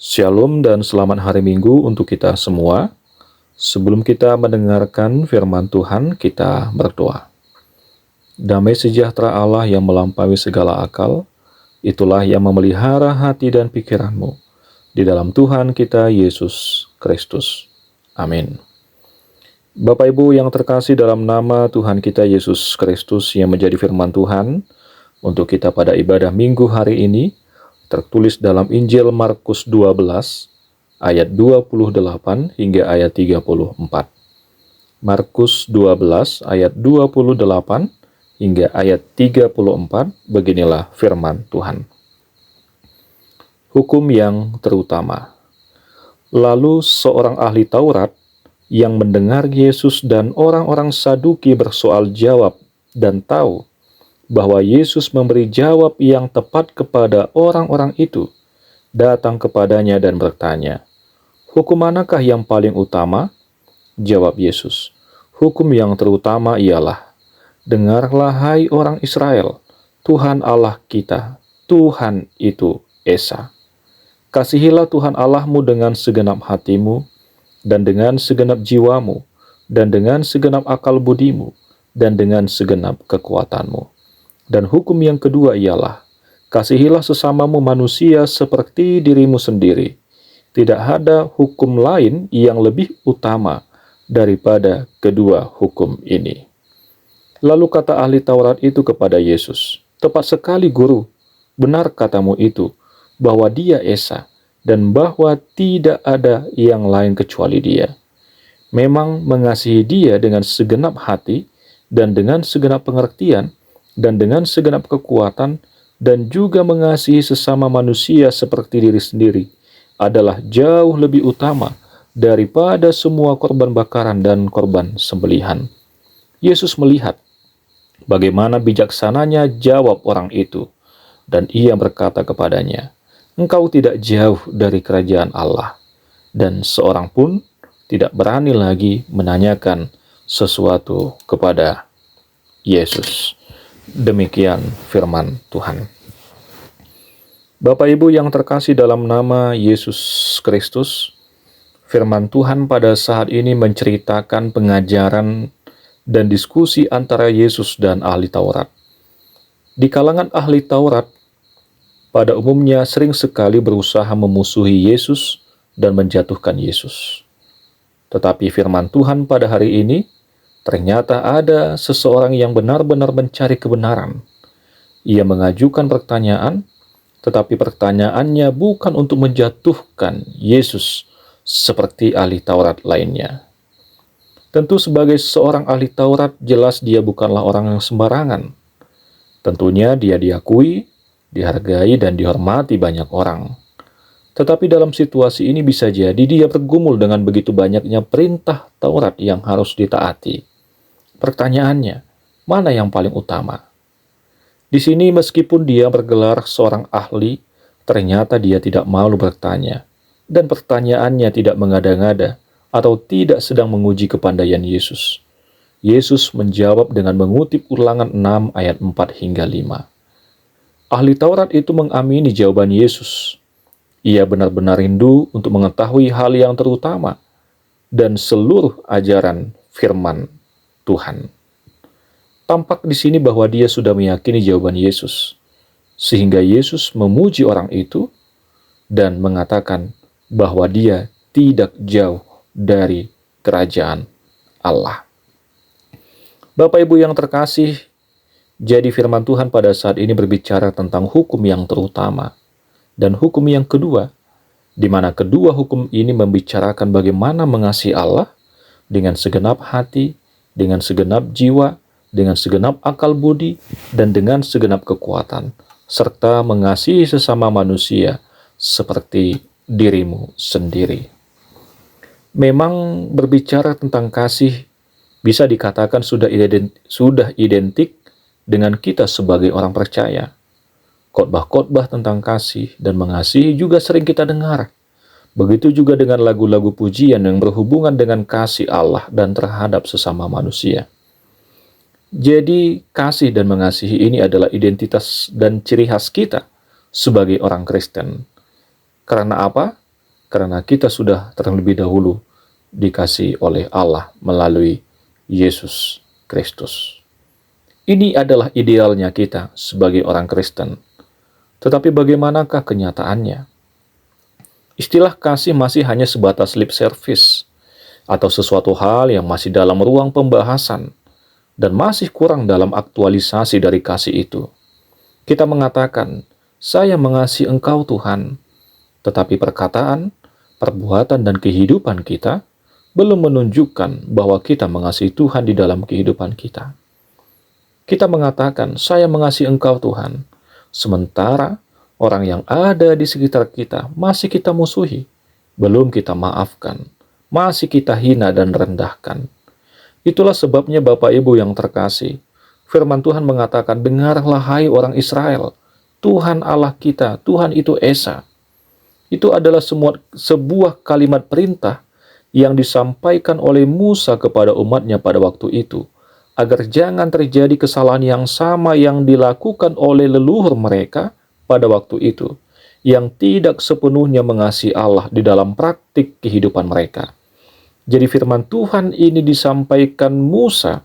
Shalom dan selamat hari Minggu untuk kita semua. Sebelum kita mendengarkan firman Tuhan, kita berdoa. Damai sejahtera Allah yang melampaui segala akal, itulah yang memelihara hati dan pikiranmu. Di dalam Tuhan kita, Yesus Kristus. Amin. Bapak Ibu yang terkasih, dalam nama Tuhan kita Yesus Kristus yang menjadi firman Tuhan, untuk kita pada ibadah Minggu hari ini, tertulis dalam Injil Markus 12, ayat 28 hingga ayat 34. Markus 12, ayat 28 hingga ayat 34, beginilah firman Tuhan. Hukum yang terutama. Lalu seorang ahli Taurat yang mendengar Yesus dan orang-orang Saduki bersoal jawab dan tahu bahwa Yesus memberi jawab yang tepat kepada orang-orang itu, datang kepadanya dan bertanya, "Hukum manakah yang paling utama?" Jawab Yesus, "Hukum yang terutama ialah, dengarlah hai orang Israel, Tuhan Allah kita, Tuhan itu Esa. Kasihilah Tuhan Allahmu dengan segenap hatimu, dan dengan segenap jiwamu, dan dengan segenap akal budimu, dan dengan segenap kekuatanmu. Dan hukum yang kedua ialah, kasihilah sesamamu manusia seperti dirimu sendiri. Tidak ada hukum lain yang lebih utama daripada kedua hukum ini." Lalu kata ahli Taurat itu kepada Yesus, "Tepat sekali, Guru. Benar katamu itu, bahwa Dia Esa, dan bahwa tidak ada yang lain kecuali Dia. Memang mengasihi Dia dengan segenap hati, dan dengan segenap pengertian, dan dengan segenap kekuatan, dan juga mengasihi sesama manusia seperti diri sendiri, adalah jauh lebih utama daripada semua korban bakaran dan korban sembelihan." Yesus melihat bagaimana bijaksananya jawab orang itu, dan ia berkata kepadanya, "Engkau tidak jauh dari kerajaan Allah." Dan seorang pun tidak berani lagi menanyakan sesuatu kepada Yesus. Demikian firman Tuhan. Bapak Ibu yang terkasih dalam nama Yesus Kristus, firman Tuhan pada saat ini menceritakan pengajaran dan diskusi antara Yesus dan ahli Taurat. Di kalangan ahli Taurat, pada umumnya sering sekali berusaha memusuhi Yesus dan menjatuhkan Yesus. Tetapi firman Tuhan pada hari ini, ternyata ada seseorang yang benar-benar mencari kebenaran. Ia mengajukan pertanyaan, tetapi pertanyaannya bukan untuk menjatuhkan Yesus seperti ahli Taurat lainnya. Tentu sebagai seorang ahli Taurat, jelas dia bukanlah orang yang sembarangan. Tentunya dia diakui, dihargai, dan dihormati banyak orang. Tetapi dalam situasi ini bisa jadi dia bergumul dengan begitu banyaknya perintah Taurat yang harus ditaati. Pertanyaannya, mana yang paling utama? Di sini meskipun dia bergelar seorang ahli, ternyata dia tidak malu bertanya, dan pertanyaannya tidak mengada-ngada atau tidak sedang menguji kepandaian Yesus. Yesus menjawab dengan mengutip Ulangan 6 ayat 4 hingga 5. Ahli Taurat itu mengamini jawaban Yesus. Ia benar-benar rindu untuk mengetahui hal yang terutama dan seluruh ajaran firman Tuhan. Tampak di sini bahwa dia sudah meyakini jawaban Yesus, sehingga Yesus memuji orang itu dan mengatakan bahwa dia tidak jauh dari kerajaan Allah. Bapak Ibu yang terkasih, jadi firman Tuhan pada saat ini berbicara tentang hukum yang terutama dan hukum yang kedua, di mana kedua hukum ini membicarakan bagaimana mengasihi Allah dengan segenap hati, dengan segenap jiwa, dengan segenap akal budi, dan dengan segenap kekuatan, serta mengasihi sesama manusia seperti dirimu sendiri. Memang berbicara tentang kasih bisa dikatakan sudah identik dengan kita sebagai orang percaya. Khotbah-khotbah tentang kasih dan mengasihi juga sering kita dengar. Begitu juga dengan lagu-lagu pujian yang berhubungan dengan kasih Allah dan terhadap sesama manusia. Jadi, kasih dan mengasihi ini adalah identitas dan ciri khas kita sebagai orang Kristen. Karena apa? karena kita sudah terlebih dahulu dikasihi oleh Allah melalui Yesus Kristus. Ini adalah idealnya kita sebagai orang Kristen. Tetapi bagaimanakah kenyataannya? Istilah kasih masih hanya sebatas lip service atau sesuatu hal yang masih dalam ruang pembahasan dan masih kurang dalam aktualisasi dari kasih itu. Kita mengatakan, "Saya mengasihi Engkau Tuhan," tetapi perkataan, perbuatan, dan kehidupan kita belum menunjukkan bahwa kita mengasihi Tuhan di dalam kehidupan kita. Kita mengatakan, "Saya mengasihi Engkau Tuhan," sementara orang yang ada di sekitar kita masih kita musuhi, belum kita maafkan, masih kita hina dan rendahkan. Itulah sebabnya Bapak Ibu yang terkasih, firman Tuhan mengatakan, "Dengarlah hai orang Israel, Tuhan Allah kita, Tuhan itu Esa." Itu adalah sebuah kalimat perintah yang disampaikan oleh Musa kepada umatnya pada waktu itu, agar jangan terjadi kesalahan yang sama yang dilakukan oleh leluhur mereka pada waktu itu, yang tidak sepenuhnya mengasihi Allah di dalam praktik kehidupan mereka. Jadi firman Tuhan ini disampaikan Musa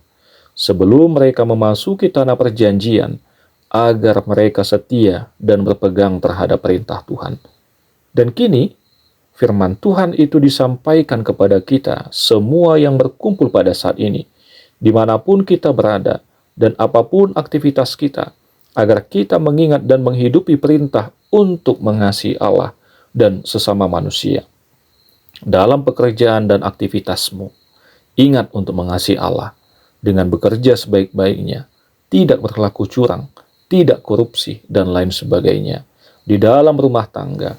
sebelum mereka memasuki tanah perjanjian, agar mereka setia dan berpegang terhadap perintah Tuhan. Dan kini, firman Tuhan itu disampaikan kepada kita semua yang berkumpul pada saat ini, dimanapun kita berada, dan apapun aktivitas kita, agar kita mengingat dan menghidupi perintah untuk mengasihi Allah dan sesama manusia. Dalam pekerjaan dan aktivitasmu, ingat untuk mengasihi Allah dengan bekerja sebaik-baiknya, tidak berlaku curang, tidak korupsi, dan lain sebagainya. Di dalam rumah tangga,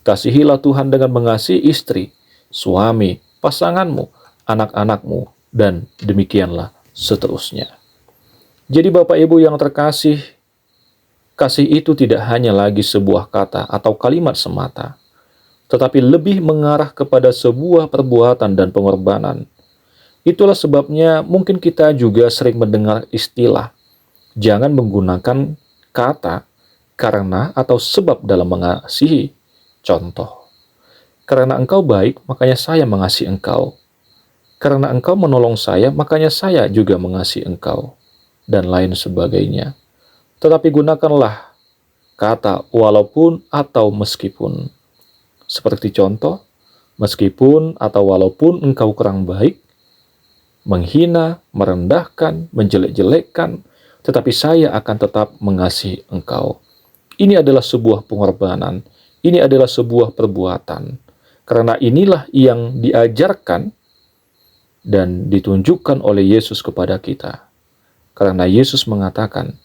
kasihilah Tuhan dengan mengasihi istri, suami, pasanganmu, anak-anakmu, dan demikianlah seterusnya. Jadi Bapak Ibu yang terkasih, kasih itu tidak hanya lagi sebuah kata atau kalimat semata, tetapi lebih mengarah kepada sebuah perbuatan dan pengorbanan. Itulah sebabnya mungkin kita juga sering mendengar istilah, jangan menggunakan kata karena atau sebab dalam mengasihi. Contoh, karena engkau baik, makanya saya mengasihi engkau. Karena engkau menolong saya, makanya saya juga mengasihi engkau. Dan lain sebagainya. Tetapi gunakanlah kata walaupun atau meskipun. Seperti contoh, meskipun atau walaupun engkau kurang baik, menghina, merendahkan, menjelek-jelekkan, tetapi saya akan tetap mengasihi engkau. Ini adalah sebuah pengorbanan. Ini adalah sebuah perbuatan. Karena inilah yang diajarkan dan ditunjukkan oleh Yesus kepada kita. Karena Yesus mengatakan,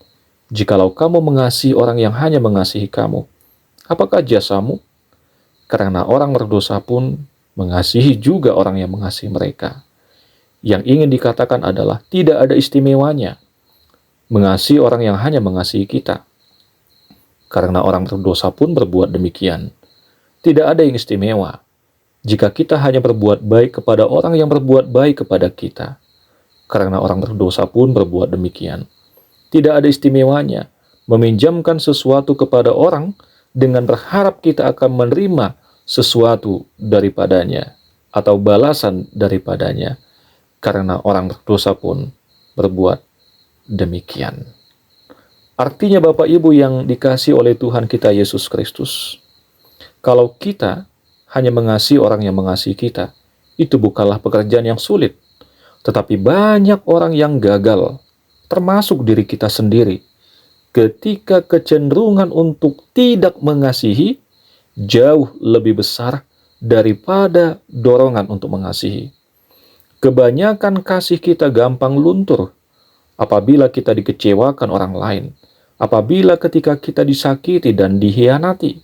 "Jikalau kamu mengasihi orang yang hanya mengasihi kamu, apakah jasamu? Karena orang berdosa pun mengasihi juga orang yang mengasihi mereka." Yang ingin dikatakan adalah tidak ada istimewanya mengasihi orang yang hanya mengasihi kita. Karena orang berdosa pun berbuat demikian. Tidak ada yang istimewa jika kita hanya berbuat baik kepada orang yang berbuat baik kepada kita. Karena orang berdosa pun berbuat demikian. Tidak ada istimewanya meminjamkan sesuatu kepada orang dengan berharap kita akan menerima sesuatu daripadanya atau balasan daripadanya. Karena orang berdosa pun berbuat demikian. Artinya Bapak Ibu yang dikasihi oleh Tuhan kita Yesus Kristus, kalau kita hanya mengasihi orang yang mengasihi kita, itu bukanlah pekerjaan yang sulit. Tetapi banyak orang yang gagal, termasuk diri kita sendiri, ketika kecenderungan untuk tidak mengasihi jauh lebih besar daripada dorongan untuk mengasihi. Kebanyakan kasih kita gampang luntur apabila kita dikecewakan orang lain, apabila ketika kita disakiti dan dikhianati.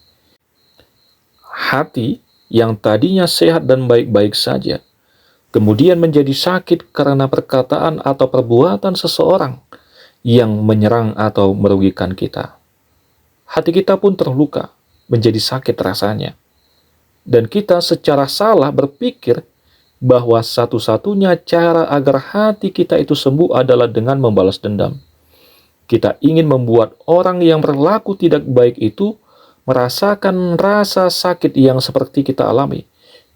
Hati yang tadinya sehat dan baik-baik saja, kemudian menjadi sakit karena perkataan atau perbuatan seseorang yang menyerang atau merugikan kita. Hati kita pun terluka, menjadi sakit rasanya. Dan kita secara salah berpikir bahwa satu-satunya cara agar hati kita itu sembuh adalah dengan membalas dendam. Kita ingin membuat orang yang berlaku tidak baik itu merasakan rasa sakit yang seperti kita alami,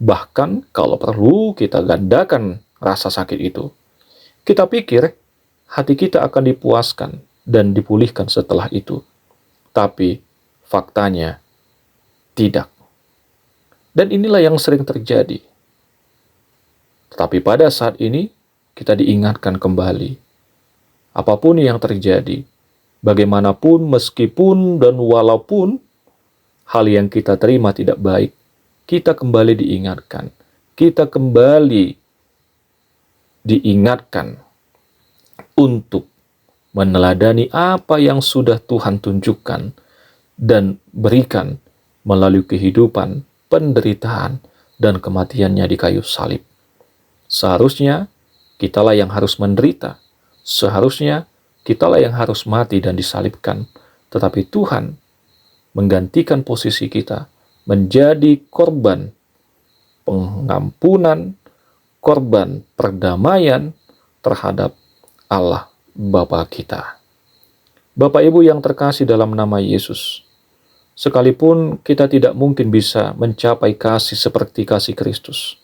Bahkan kalau perlu kita gandakan rasa sakit itu. Kita pikir hati kita akan dipuaskan dan dipulihkan setelah itu. Tapi faktanya tidak. Dan inilah yang sering terjadi. Tetapi pada saat ini kita diingatkan kembali. Apapun yang terjadi, bagaimanapun, meskipun dan walaupun hal yang kita terima tidak baik, kita kembali diingatkan. Kita kembali diingatkan untuk meneladani apa yang sudah Tuhan tunjukkan dan berikan melalui kehidupan, penderitaan, dan kematiannya di kayu salib. Seharusnya kitalah yang harus menderita. Seharusnya kitalah yang harus mati dan disalibkan. Tetapi Tuhan menggantikan posisi kita menjadi korban pengampunan, korban perdamaian terhadap Allah Bapa kita. Bapak Ibu yang terkasih dalam nama Yesus, sekalipun kita tidak mungkin bisa mencapai kasih seperti kasih Kristus,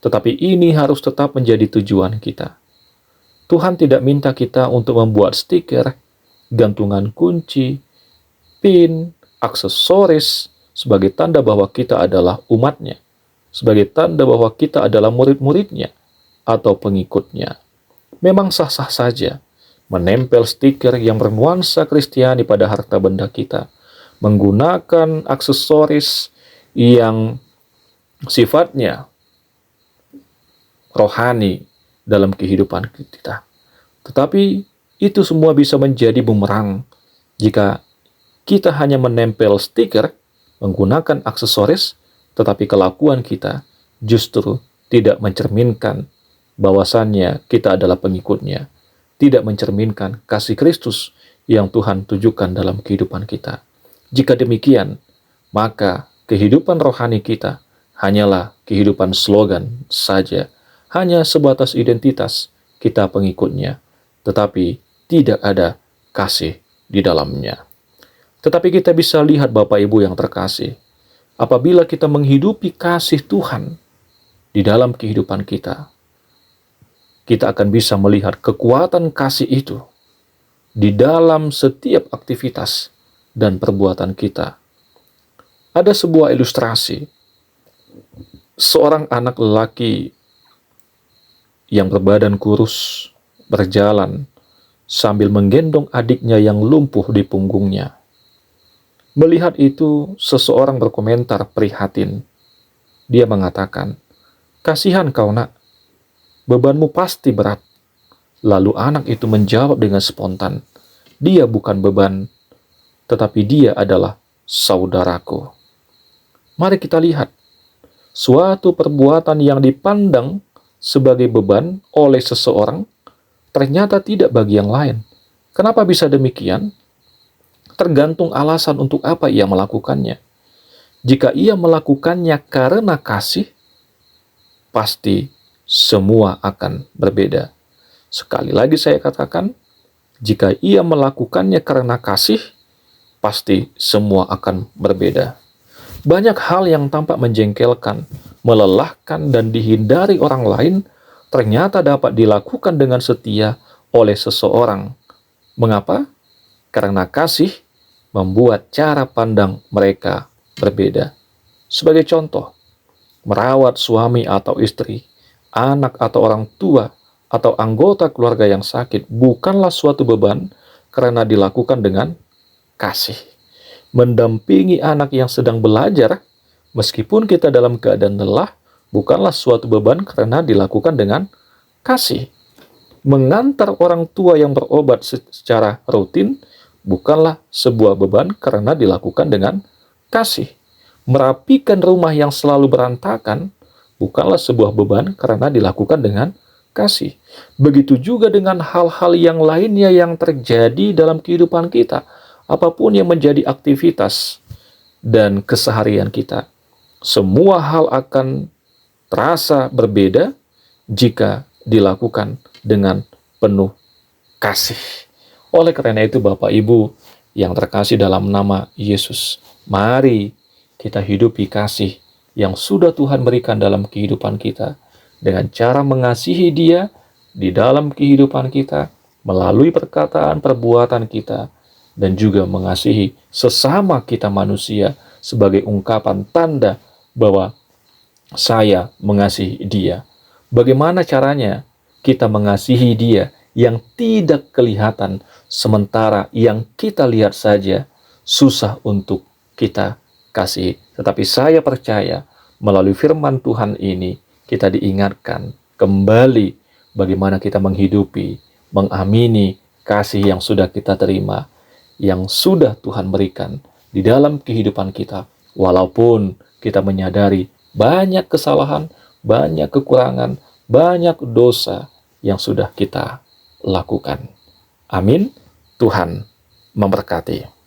tetapi ini harus tetap menjadi tujuan kita. Tuhan tidak minta kita untuk membuat stiker, gantungan kunci, pin, aksesoris sebagai tanda bahwa kita adalah umatnya, sebagai tanda bahwa kita adalah murid-muridnya atau pengikutnya. Memang sah-sah saja menempel stiker yang bernuansa Kristiani pada harta benda kita, menggunakan aksesoris yang sifatnya rohani dalam kehidupan kita. Tetapi itu semua bisa menjadi bumerang jika kita hanya menempel stiker, menggunakan aksesoris, tetapi kelakuan kita justru tidak mencerminkan bahwasannya kita adalah pengikutnya, tidak mencerminkan kasih Kristus yang Tuhan tujukan dalam kehidupan kita. Jika demikian, maka kehidupan rohani kita hanyalah kehidupan slogan saja, hanya sebatas identitas kita pengikutnya, tetapi tidak ada kasih di dalamnya. Tetapi kita bisa lihat Bapak Ibu yang terkasih, apabila kita menghidupi kasih Tuhan di dalam kehidupan kita, kita akan bisa melihat kekuatan kasih itu di dalam setiap aktivitas dan perbuatan kita. Ada sebuah ilustrasi, seorang anak lelaki yang berbadan kurus berjalan sambil menggendong adiknya yang lumpuh di punggungnya. Melihat itu, seseorang berkomentar prihatin. Dia mengatakan, "Kasihan kau nak, bebanmu pasti berat." Lalu anak itu menjawab dengan spontan, "Dia bukan beban, tetapi dia adalah saudaraku." Mari kita lihat, suatu perbuatan yang dipandang sebagai beban oleh seseorang, ternyata tidak bagi yang lain. Kenapa bisa demikian? Tergantung alasan untuk apa ia melakukannya. Jika ia melakukannya karena kasih, pasti semua akan berbeda. Sekali lagi saya katakan, jika ia melakukannya karena kasih, pasti semua akan berbeda. Banyak hal yang tampak menjengkelkan, melelahkan, dan dihindari orang lain, ternyata dapat dilakukan dengan setia oleh seseorang. Mengapa? Karena kasih membuat cara pandang mereka berbeda. Sebagai contoh, merawat suami atau istri, anak atau orang tua, atau anggota keluarga yang sakit bukanlah suatu beban karena dilakukan dengan kasih. Mendampingi anak yang sedang belajar, meskipun kita dalam keadaan lelah, bukanlah suatu beban karena dilakukan dengan kasih. Mengantar orang tua yang berobat secara rutin, bukanlah sebuah beban karena dilakukan dengan kasih. Merapikan rumah yang selalu berantakan, bukanlah sebuah beban karena dilakukan dengan kasih. Begitu juga dengan hal-hal yang lainnya yang terjadi dalam kehidupan kita. Apapun yang menjadi aktivitas dan keseharian kita, semua hal akan terasa berbeda jika dilakukan dengan penuh kasih. Oleh karena itu Bapak Ibu yang terkasih dalam nama Yesus, mari kita hidupi kasih yang sudah Tuhan berikan dalam kehidupan kita, dengan cara mengasihi Dia di dalam kehidupan kita, melalui perkataan perbuatan kita, dan juga mengasihi sesama kita manusia sebagai ungkapan tanda bahwa saya mengasihi Dia. Bagaimana caranya kita mengasihi Dia yang tidak kelihatan, sementara yang kita lihat saja susah untuk kita kasih. Tetapi saya percaya melalui firman Tuhan ini kita diingatkan kembali bagaimana kita menghidupi, mengamini kasih yang sudah kita terima, yang sudah Tuhan berikan di dalam kehidupan kita. Walaupun kita menyadari banyak kesalahan, banyak kekurangan, banyak dosa yang sudah kita lakukan. Amin. Tuhan memberkati.